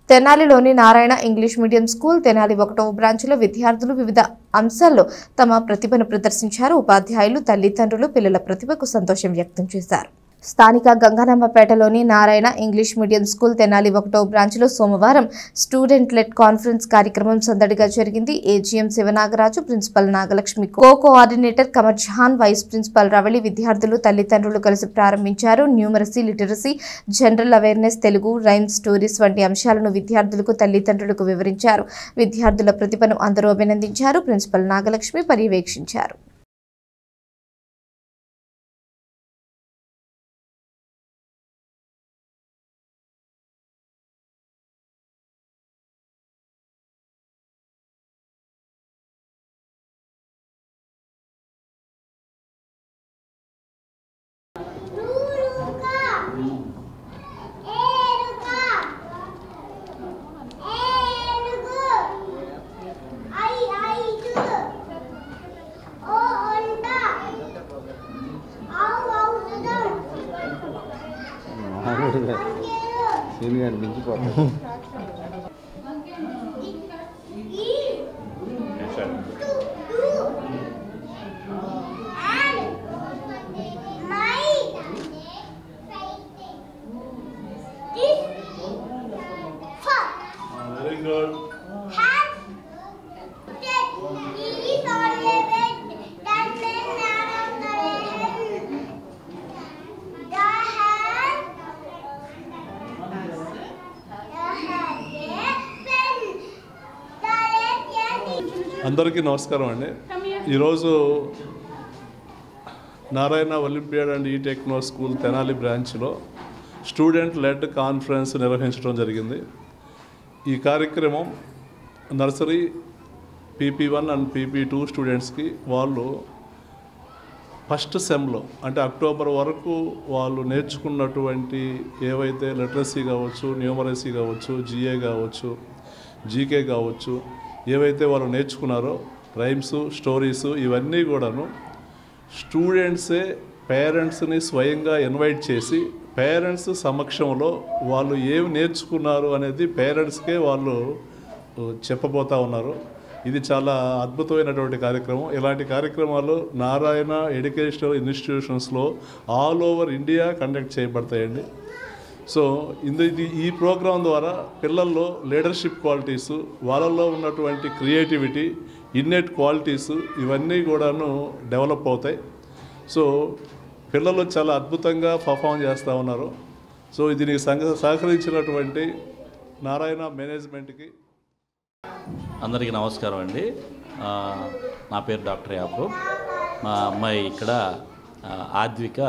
తెనాలిలోని Narayana English medium school Tenali 1వ బ్రాంచ్లో విద్యార్థులు వివిధ అంశాల్లో తమ ప్రతిభను ప్రదర్శించారు. ఉపాధ్యాయులు, తల్లిదండ్రులు పిల్లల ప్రతిభకు సంతోషం వ్యక్తం చేశారు. స్థానిక గంగానమ్మపేటలోని Narayana English medium school Tenali 1వ బ్రాంచ్లో సోమవారం స్టూడెంట్ లెడ్ కాన్ఫరెన్స్ కార్యక్రమం సందడిగా జరిగింది. AGM Sivanagaraju, principal Nagalakshmi, coordinator Qamar Jahan, vice principal Ravali విద్యార్థులు, తల్లిదండ్రులు కలిసి ప్రారంభించారు. Numeracy, literacy, general awareness, Telugu, rhymes, stories వంటి అంశాలను విద్యార్థులకు, తల్లిదండ్రులకు వివరించారు. విద్యార్థుల ప్రతిభను అందరూ అభినందించారు. ప్రిన్సిపల్ నాగలక్ష్మి పర్యవేక్షించారు. Very good. అందరికీ నమస్కారం అండి. ఈరోజు నారాయణ ఒలింపియాడ్ అండ్ ఈ టెక్నో స్కూల్ తెనాలి బ్రాంచ్లో స్టూడెంట్ లెడ్ కాన్ఫరెన్స్ నిర్వహించడం జరిగింది. ఈ కార్యక్రమం నర్సరీ PP1 అండ్ PP2 స్టూడెంట్స్కి వాళ్ళు ఫస్ట్ సెమ్లో అంటే అక్టోబర్ వరకు వాళ్ళు నేర్చుకున్నటువంటి ఏవైతే లిటరసీ కావచ్చు, న్యూమరసీ కావచ్చు, GA కావచ్చు, GK కావచ్చు, ఏవైతే వాళ్ళు నేర్చుకున్నారో రైమ్స్, స్టోరీస్ ఇవన్నీ కూడాను స్టూడెంట్సే పేరెంట్స్ని స్వయంగా ఇన్వైట్ చేసి పేరెంట్స్ సమక్షంలో వాళ్ళు ఏమి నేర్చుకున్నారు అనేది పేరెంట్స్కే వాళ్ళు చెప్పబోతూ ఉన్నారు. ఇది చాలా అద్భుతమైనటువంటి కార్యక్రమం. ఇలాంటి కార్యక్రమాలు నారాయణ ఎడ్యుకేషనల్ ఇన్స్టిట్యూషన్స్లో ఆల్ ఓవర్ ఇండియా కండక్ట్ చేయబడతాయండి. సో ఈ ప్రోగ్రాం ద్వారా పిల్లల్లో లీడర్షిప్ క్వాలిటీసు, వాళ్ళల్లో ఉన్నటువంటి క్రియేటివిటీ, ఇన్నెట్ క్వాలిటీసు ఇవన్నీ కూడాను డెవలప్ అవుతాయి. సో పిల్లలు చాలా అద్భుతంగా పర్ఫామ్ చేస్తూ ఉన్నారు. సో దీనికి సహకరించినటువంటి నారాయణ మేనేజ్మెంట్కి అందరికీ నమస్కారం అండి. నా పేరు డాక్టర్ యాకూబ్. మా అమ్మాయి ఇక్కడ ఆద్విక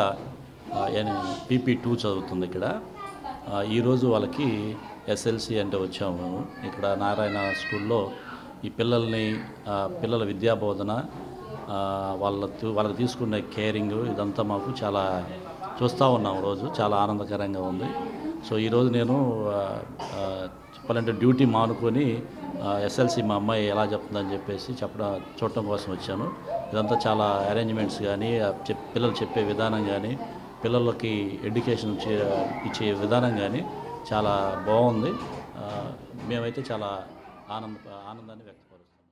PP2 చదువుతుంది. ఇక్కడ ఈరోజు వాళ్ళకి SLC అంటే వచ్చాము. ఇక్కడ నారాయణ స్కూల్లో ఈ పిల్లల విద్యాబోధన, వాళ్ళకి తీసుకునే కేరింగ్ ఇదంతా మాకు చాలా చూస్తూ ఉన్నాం. రోజు చాలా ఆనందకరంగా ఉంది. సో ఈరోజు నేను చెప్పాలంటే డ్యూటీ మానుకొని SLC మా అమ్మాయి ఎలా చెప్తుందని చెప్పేసి చూడటం కోసం వచ్చాను. ఇదంతా చాలా అరేంజ్మెంట్స్ కానీ, పిల్లలు చెప్పే విధానం కానీ, పిల్లలకి ఎడ్యుకేషన్ ఇచ్చే విధానం కానీ చాలా బాగుంది. మేమైతే చాలా ఆనందాన్ని వ్యక్తపరుస్తున్నాం.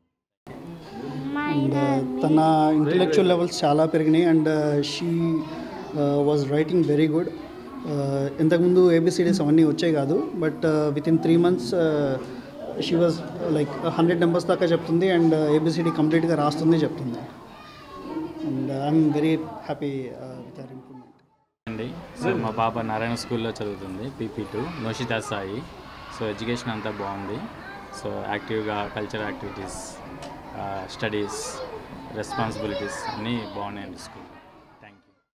తన ఇంటలెక్చువల్ లెవెల్స్ చాలా పెరిగినాయి and she was writing very good. ఇంతకుముందు ABCDs అవన్నీ వచ్చాయి కాదు, but within 3 months she was like 100 numbers దాకా చెప్తుంది అండ్ ABCD కంప్లీట్గా రాస్తుంది చెప్తుంది. And I'm very happy with her improvement అండి. సో మా పాప నారాయణ స్కూల్లో చదువుతుంది, PP2 నోషితా సాయి. సో ఎడ్యుకేషన్ అంతా బాగుంది. సో యాక్టివ్గా కల్చరల్ యాక్టివిటీస్, స్టడీస్, రెస్పాన్సిబిలిటీస్ అన్నీ బాగున్నాయండి స్కూల్.